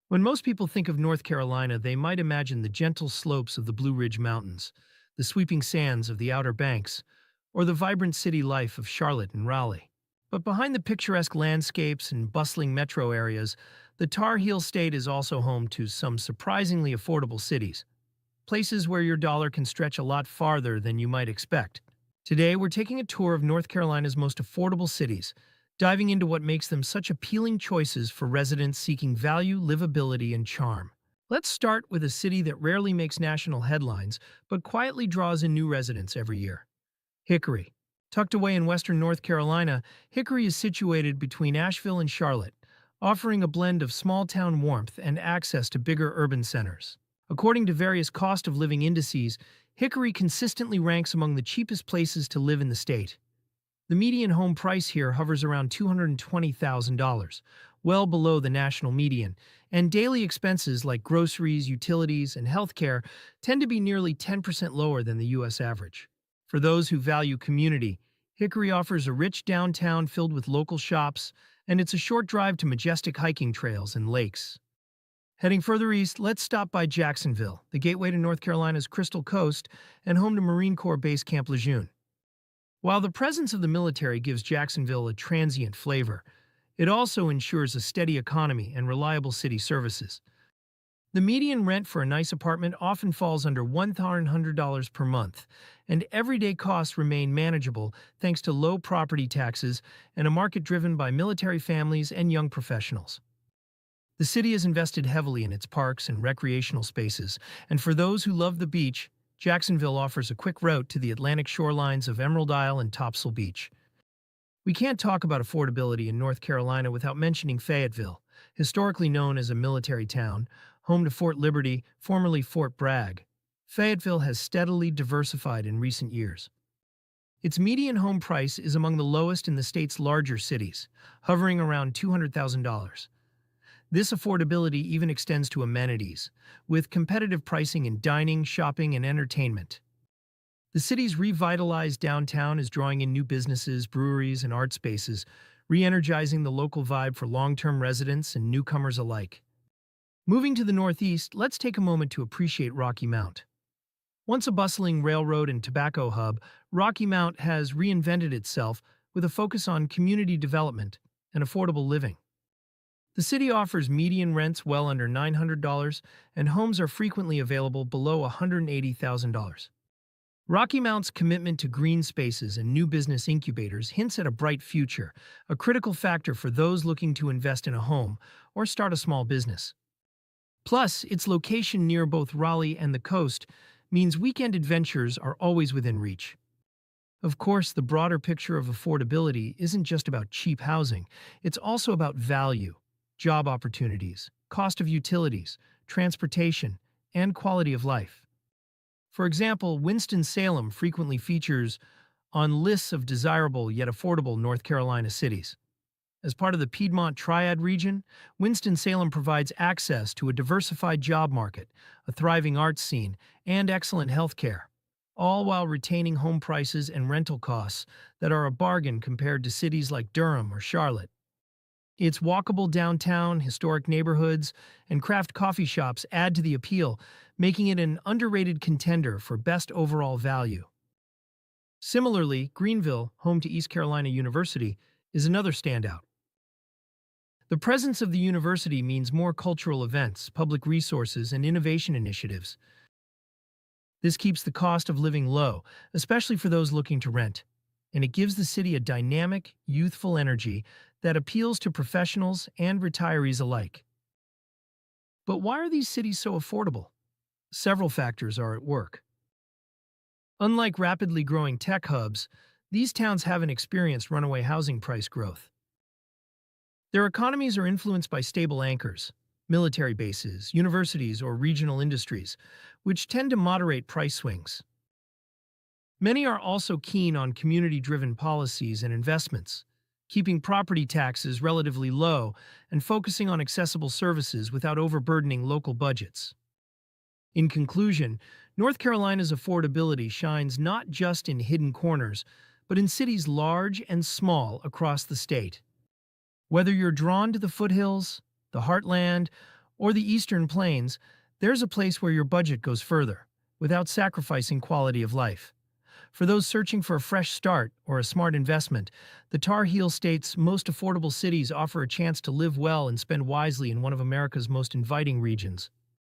When most people think of North Carolina, they might imagine the gentle slopes of the Blue Ridge Mountains, the sweeping sands of the Outer Banks, or the vibrant city life of Charlotte and Raleigh. But behind the picturesque landscapes and bustling metro areas, the Tar Heel State is also home to some surprisingly affordable cities, places where your dollar can stretch a lot farther than you might expect. Today, we're taking a tour of North Carolina's most affordable cities, diving into what makes them such appealing choices for residents seeking value, livability, and charm. Let's start with a city that rarely makes national headlines, but quietly draws in new residents every year. Hickory. Tucked away in western North Carolina, Hickory is situated between Asheville and Charlotte, offering a blend of small-town warmth and access to bigger urban centers. According to various cost of living indices, Hickory consistently ranks among the cheapest places to live in the state. The median home price here hovers around $220,000, well below the national median, and daily expenses like groceries, utilities, and healthcare tend to be nearly 10% lower than the U.S. average. For those who value community, Hickory offers a rich downtown filled with local shops, and it's a short drive to majestic hiking trails and lakes. Heading further east, let's stop by Jacksonville, the gateway to North Carolina's Crystal Coast and home to Marine Corps Base Camp Lejeune. While the presence of the military gives Jacksonville a transient flavor, it also ensures a steady economy and reliable city services. The median rent for a nice apartment often falls under $100 per month, and everyday costs remain manageable thanks to low property taxes and a market driven by military families and young professionals. The city has invested heavily in its parks and recreational spaces, and for those who love the beach, Jacksonville offers a quick route to the Atlantic shorelines of Emerald Isle and Topsail Beach. We can't talk about affordability in North Carolina without mentioning Fayetteville, historically known as a military town, home to Fort Liberty, formerly Fort Bragg. Fayetteville has steadily diversified in recent years. Its median home price is among the lowest in the state's larger cities, hovering around $200,000. This affordability even extends to amenities, with competitive pricing in dining, shopping, and entertainment. The city's revitalized downtown is drawing in new businesses, breweries, and art spaces, re-energizing the local vibe for long-term residents and newcomers alike. Moving to the northeast, let's take a moment to appreciate Rocky Mount. Once a bustling railroad and tobacco hub, Rocky Mount has reinvented itself with a focus on community development and affordable living. The city offers median rents well under $900, and homes are frequently available below $180,000. Rocky Mount's commitment to green spaces and new business incubators hints at a bright future, a critical factor for those looking to invest in a home or start a small business. Plus, its location near both Raleigh and the coast means weekend adventures are always within reach. Of course, the broader picture of affordability isn't just about cheap housing, it's also about value, job opportunities, cost of utilities, transportation, and quality of life. For example, Winston-Salem frequently features on lists of desirable yet affordable North Carolina cities. As part of the Piedmont Triad region, Winston-Salem provides access to a diversified job market, a thriving arts scene, and excellent health care, all while retaining home prices and rental costs that are a bargain compared to cities like Durham or Charlotte. Its walkable downtown, historic neighborhoods, and craft coffee shops add to the appeal, making it an underrated contender for best overall value. Similarly, Greenville, home to East Carolina University, is another standout. The presence of the university means more cultural events, public resources, and innovation initiatives. This keeps the cost of living low, especially for those looking to rent, and it gives the city a dynamic, youthful energy that appeals to professionals and retirees alike. But why are these cities so affordable? Several factors are at work. Unlike rapidly growing tech hubs, these towns haven't experienced runaway housing price growth. Their economies are influenced by stable anchors, military bases, universities, or regional industries, which tend to moderate price swings. Many are also keen on community-driven policies and investments, keeping property taxes relatively low and focusing on accessible services without overburdening local budgets. In conclusion, North Carolina's affordability shines not just in hidden corners, but in cities large and small across the state. Whether you're drawn to the foothills, the heartland, or the Eastern Plains, there's a place where your budget goes further, without sacrificing quality of life. For those searching for a fresh start or a smart investment, the Tar Heel State's most affordable cities offer a chance to live well and spend wisely in one of America's most inviting regions.